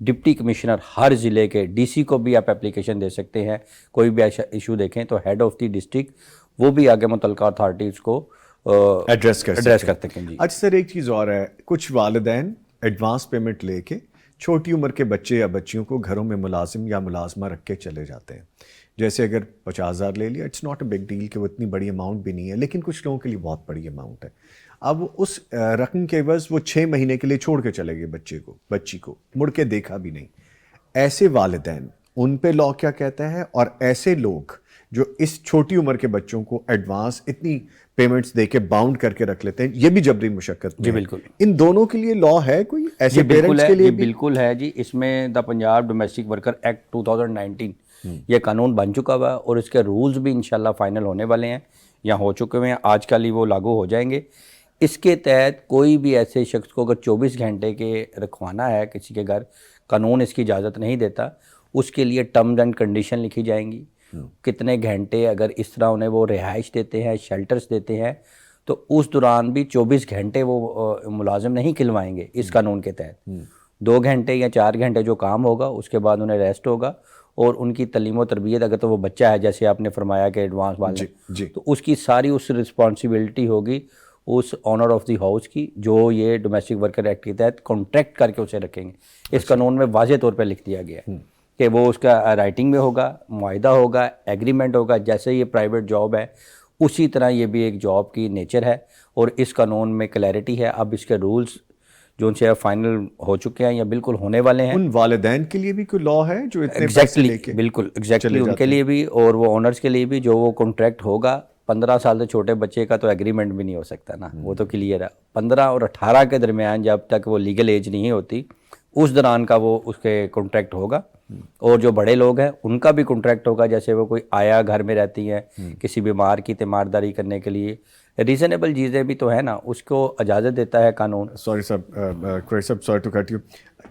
ڈپٹی کمشنر ہر ضلع کے DC کو بھی آپ اپلیکیشن دے سکتے ہیں. کوئی بھی ایشو دیکھیں تو ہیڈ آف دی ڈسٹرکٹ وہ بھی آگے متعلقہ اتھارٹیز کو ایڈریس کر سکتے ہیں. جی. اچھا سر, ایک چیز اور ہے, کچھ والدین ایڈوانس پیمنٹ لے کے چھوٹی عمر کے بچے یا بچیوں کو گھروں میں ملازم یا ملازمہ رکھ کے چلے جاتے ہیں. جیسے اگر 50,000 لے لیا, it's not a big deal کہ وہ اتنی بڑی اماؤنٹ بھی نہیں ہے, لیکن کچھ لوگوں کے لیے بہت بڑی اماؤنٹ ہے. اب اس رقم کے عوض وہ 6 مہینے کے لیے چھوڑ کے چلے گئے بچی کو, مڑ کے دیکھا بھی نہیں. ایسے والدین, ان پہ لاء کیا کہتا ہے؟ اور ایسے لوگ جو اس چھوٹی عمر کے بچوں کو ایڈوانس اتنی پیمنٹس دے کے باؤنڈ کر کے رکھ لیتے ہیں, یہ بھی جبری مشقت. جی بالکل. ان دونوں کے لیے لاء ہے کوئی ایسے پیرنٹس کے لیے؟ بالکل ہے جی. اس میں دا پنجاب ڈومیسٹک ورکر ایکٹ 2019 یہ قانون بن چکا ہوا ہے, اور اس کے رولز بھی انشاءاللہ فائنل ہونے والے ہیں یا ہو چکے ہوئے ہیں, آج کل ہی وہ لاگو ہو جائیں گے. اس کے تحت کوئی بھی ایسے شخص کو اگر 24 گھنٹے کے رکھوانا ہے کسی کے گھر, قانون اس کی اجازت نہیں دیتا, اس کے لیے ٹرمز اینڈ کنڈیشن لکھی جائیں گی. کتنے گھنٹے اگر اس طرح انہیں وہ رہائش دیتے ہیں, شیلٹرز دیتے ہیں, تو اس دوران بھی 24 گھنٹے وہ ملازم نہیں کھلوائیں گے اس قانون کے تحت. 2 گھنٹے یا 4 گھنٹے جو کام ہوگا اس کے بعد انہیں ریسٹ ہوگا, اور ان کی تعلیم و تربیت, اگر تو وہ بچہ ہے جیسے آپ نے فرمایا کہ ایڈوانس والے, تو اس کی ساری اس رسپانسبلٹی ہوگی اس آنر آف دی ہاؤس کی, جو یہ ڈومیسٹک ورکر ایکٹ کے تحت کانٹریکٹ کر کے اسے رکھیں گے. اس قانون میں واضح طور پہ لکھ دیا گیا ہے کہ وہ اس کا رائٹنگ میں ہوگا, معاہدہ ہوگا, ایگریمنٹ ہوگا. جیسے یہ پرائیویٹ جاب ہے اسی طرح یہ بھی ایک جاب کی نیچر ہے, اور اس قانون میں کلیئرٹی ہے. اب اس کے رولز جو ان سے فائنل ہو چکے ہیں یا بالکل ہونے والے ہیں. ان والدین کے لیے بھی کوئی لاء ہے جو اتنے پیسے لے کے؟ بالکل ایگزیکٹلی ان کے لیے بھی, اور وہ اونرز کے لیے بھی. جو وہ کانٹریکٹ ہوگا 15 سال سے چھوٹے بچے کا تو ایگریمنٹ بھی نہیں ہو سکتا نا, وہ تو کلیئر ہے. 15 اور 18 کے درمیان جب تک وہ لیگل ایج نہیں ہوتی اس دوران کا وہ اس کے کانٹریکٹ ہوگا. اور جو بڑے لوگ ہیں ان کا بھی کانٹریکٹ ہوگا, جیسے وہ کوئی آیا گھر میں رہتی ہیں کسی بیمار کی تیمارداری کرنے کے لیے, ریزنیبل چیزیں بھی تو ہے نا, اس کو اجازت دیتا ہے قانون. سوری صاحب, سوری ٹو کٹ یو.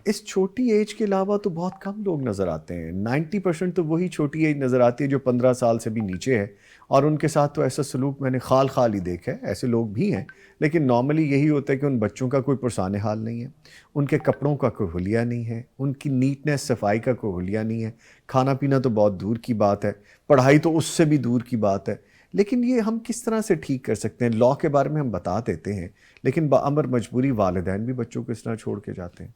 اس چھوٹی ایج کے علاوہ تو بہت کم لوگ نظر آتے ہیں. 90% تو وہی چھوٹی ایج نظر آتی ہے جو 15 سال سے بھی نیچے ہے, اور ان کے ساتھ تو ایسا سلوک میں نے خال ہی دیکھا ہے. ایسے لوگ بھی ہیں, لیکن نارملی یہی ہوتا ہے کہ ان بچوں کا کوئی پرسان حال نہیں ہے, ان کے کپڑوں کا کوئی حلیہ نہیں ہے, ان کی نیٹنس صفائی کا کوئی حلیہ نہیں ہے. کھانا پینا تو بہت دور کی بات ہے, پڑھائی تو اس سے بھی دور کی بات ہے. لیکن یہ ہم کس طرح سے ٹھیک کر سکتے ہیں؟ لاء کے بارے میں ہم بتا دیتے ہیں, لیکن بامر مجبوری والدین بھی بچوں کو اس طرح چھوڑ کے جاتے ہیں.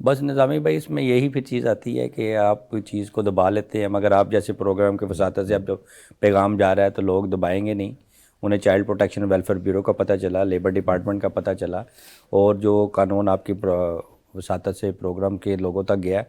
بس نظامی بھائی, اس میں یہی پھر چیز آتی ہے کہ آپ کوئی چیز کو دبا لیتے ہیں, مگر آپ جیسے پروگرام کے وساطت سے اب جو پیغام جا رہا ہے تو لوگ دبائیں گے نہیں. انہیں چائلڈ پروٹیکشن ویلفیئر بیورو کا پتہ چلا, لیبر ڈپارٹمنٹ کا پتہ چلا, اور جو قانون آپ کی وساطت سے پروگرام کے لوگوں تک گیا.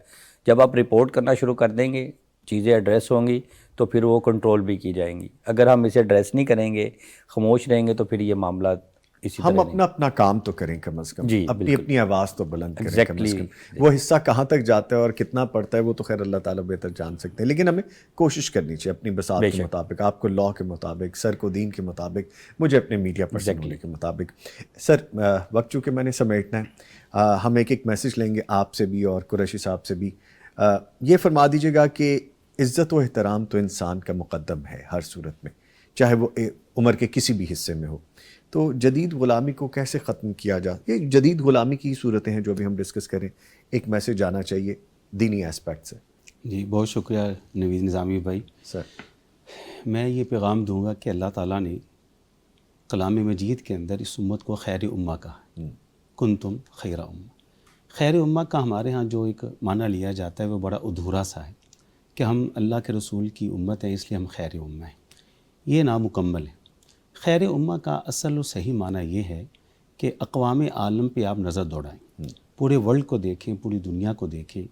جب آپ رپورٹ کرنا شروع کر دیں گے, چیزیں ایڈریس ہوں گی, تو پھر وہ کنٹرول بھی کی جائیں گی. اگر ہم اسے ایڈریس نہیں کریں گے, خاموش رہیں گے, تو پھر یہ معاملات اسی طرح ہم اپنا کام تو کریں کم از کم, اپنی آواز تو بلند کریں کم از کم. وہ حصہ کہاں تک جاتا ہے اور کتنا پڑتا ہے وہ تو خیر اللہ تعالیٰ بہتر جان سکتے ہیں, لیکن ہمیں کوشش کرنی چاہیے اپنی بساط کے مطابق, آپ کو لاء کے مطابق, سر کو دین کے مطابق, مجھے اپنے میڈیا پرسنالٹی کے مطابق. سر وقت چونکہ میں نے سمیٹنا ہے, ہم ایک میسج لیں گے آپ سے بھی اور قریشی صاحب سے بھی. یہ فرما دیجیے گا کہ عزت و احترام تو انسان کا مقدم ہے ہر صورت میں, چاہے وہ عمر کے کسی بھی حصے میں ہو. تو جدید غلامی کو کیسے ختم کیا جائے؟ یہ جدید غلامی کی صورتیں ہیں جو ابھی ہم ڈسکس کریں. ایک میسج آنا چاہیے دینی ایسپیکٹ سے. جی بہت شکریہ نوید نظامی بھائی. سر میں یہ پیغام دوں گا کہ اللہ تعالیٰ نے کلام مجید کے اندر اس امت کو خیر امہ کہا, کنتم خیر امہ. خیر امہ کا ہمارے ہاں جو ایک معنی لیا جاتا ہے وہ بڑا ادھورا سا ہے کہ ہم اللہ کے رسول کی امت ہیں اس لیے ہم خیر امہ ہیں. یہ نامکمل ہے. خیر امہ کا اصل و صحیح معنی یہ ہے کہ اقوام عالم پہ آپ نظر دوڑائیں, پورے ورلڈ کو دیکھیں, پوری دنیا کو دیکھیں,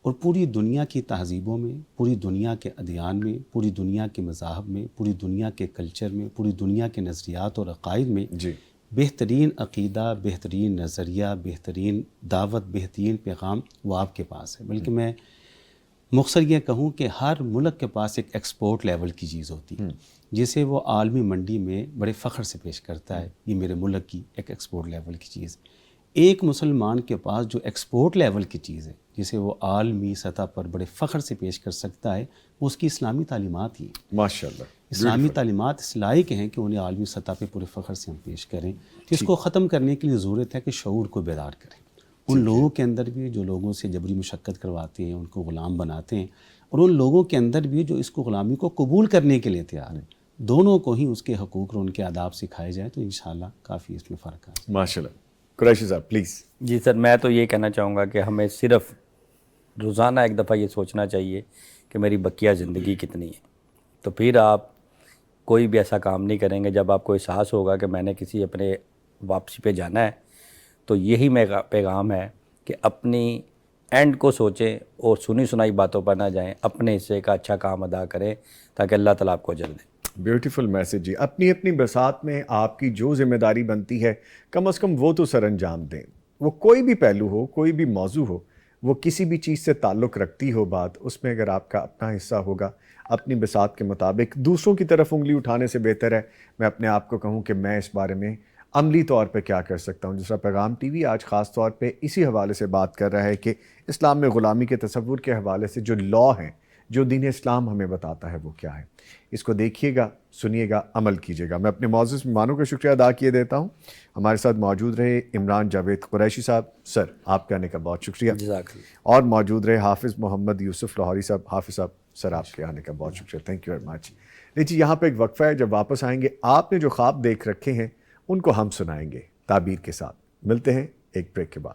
اور پوری دنیا کی تہذیبوں میں, پوری دنیا کے ادیان میں, پوری دنیا کے مذاہب میں, پوری دنیا کے کلچر میں, پوری دنیا کے نظریات اور عقائد میں بہترین عقیدہ, بہترین نظریہ, بہترین دعوت, بہترین پیغام وہ آپ کے پاس ہے. بلکہ میں مختصر یہ کہوں کہ ہر ملک کے پاس ایک ایکسپورٹ لیول کی چیز ہوتی ہے جسے وہ عالمی منڈی میں بڑے فخر سے پیش کرتا ہے. یہ میرے ملک کی ایک ایکسپورٹ لیول کی چیز. ایک مسلمان کے پاس جو ایکسپورٹ لیول کی چیز ہے جسے وہ عالمی سطح پر بڑے فخر سے پیش کر سکتا ہے وہ اس کی اسلامی تعلیمات ہی ہیں. ماشاءاللہ اسلامی تعلیمات اس لائق ہیں کہ انہیں عالمی سطح پہ پورے فخر سے ہم پیش کریں. تو اس کو ختم کرنے کے لیے ضرورت ہے کہ شعور کو بیدار کریں. ان لوگوں کے اندر بھی جو لوگوں سے جبری مشقت کرواتے ہیں, ان کو غلام بناتے ہیں, اور ان لوگوں کے اندر بھی جو اس کو غلامی کو قبول کرنے کے لیے تیار ہیں, دونوں کو ہی اس کے حقوق اور ان کے آداب سکھائے جائیں تو انشاءاللہ کافی اس میں فرق ہے. ماشاءاللہ. قریشی صاحب پلیز. جی سر, میں تو یہ کہنا چاہوں گا کہ ہمیں صرف روزانہ ایک دفعہ یہ سوچنا چاہیے کہ میری بقیہ زندگی کتنی ہے. تو پھر آپ کوئی بھی ایسا کام نہیں کریں گے. جب آپ کو احساس ہوگا کہ میں نے کسی اپنے واپسی پہ جانا ہے, تو یہی میرا پیغام ہے کہ اپنی اینڈ کو سوچیں اور سنی سنائی باتوں پر نہ جائیں, اپنے حصے کا اچھا کام ادا کریں تاکہ اللہ تعالیٰ آپ کو اجر دے. بیوٹیفل میسج جی. اپنی اپنی بساط میں آپ کی جو ذمہ داری بنتی ہے کم از کم وہ تو سر انجام دیں. وہ کوئی بھی پہلو ہو, کوئی بھی موضوع ہو, وہ کسی بھی چیز سے تعلق رکھتی ہو بات, اس میں اگر آپ کا اپنا حصہ ہوگا اپنی بساط کے مطابق, دوسروں کی طرف انگلی اٹھانے سے بہتر ہے میں اپنے آپ کو کہوں کہ میں اس بارے میں عملی طور پہ کیا کر سکتا ہوں. دوسرا پیغام ٹی وی آج خاص طور پہ اسی حوالے سے بات کر رہا ہے کہ اسلام میں غلامی کے تصور کے حوالے سے جو لاء ہیں, جو دین اسلام ہمیں بتاتا ہے وہ کیا ہے. اس کو دیکھیے گا, سنیے گا, عمل کیجیے گا. میں اپنے معزز مہمانوں کا شکریہ ادا کیے دیتا ہوں. ہمارے ساتھ موجود رہے عمران جاوید قریشی صاحب, سر آپ کے آنے کا بہت شکریہ. جزاک اللہ. اور موجود رہے حافظ محمد یوسف لاہوری صاحب. حافظ صاحب سر آپ کے آنے کا بہت شکریہ, تھینک یو ویری مچ. لیجیے یہاں پہ ایک وقفہ ہے, جب واپس آئیں گے آپ نے جو خواب دیکھ رکھے ہیں ان کو ہم سنائیں گے تعبیر کے ساتھ. ملتے ہیں ایک بریک کے بعد.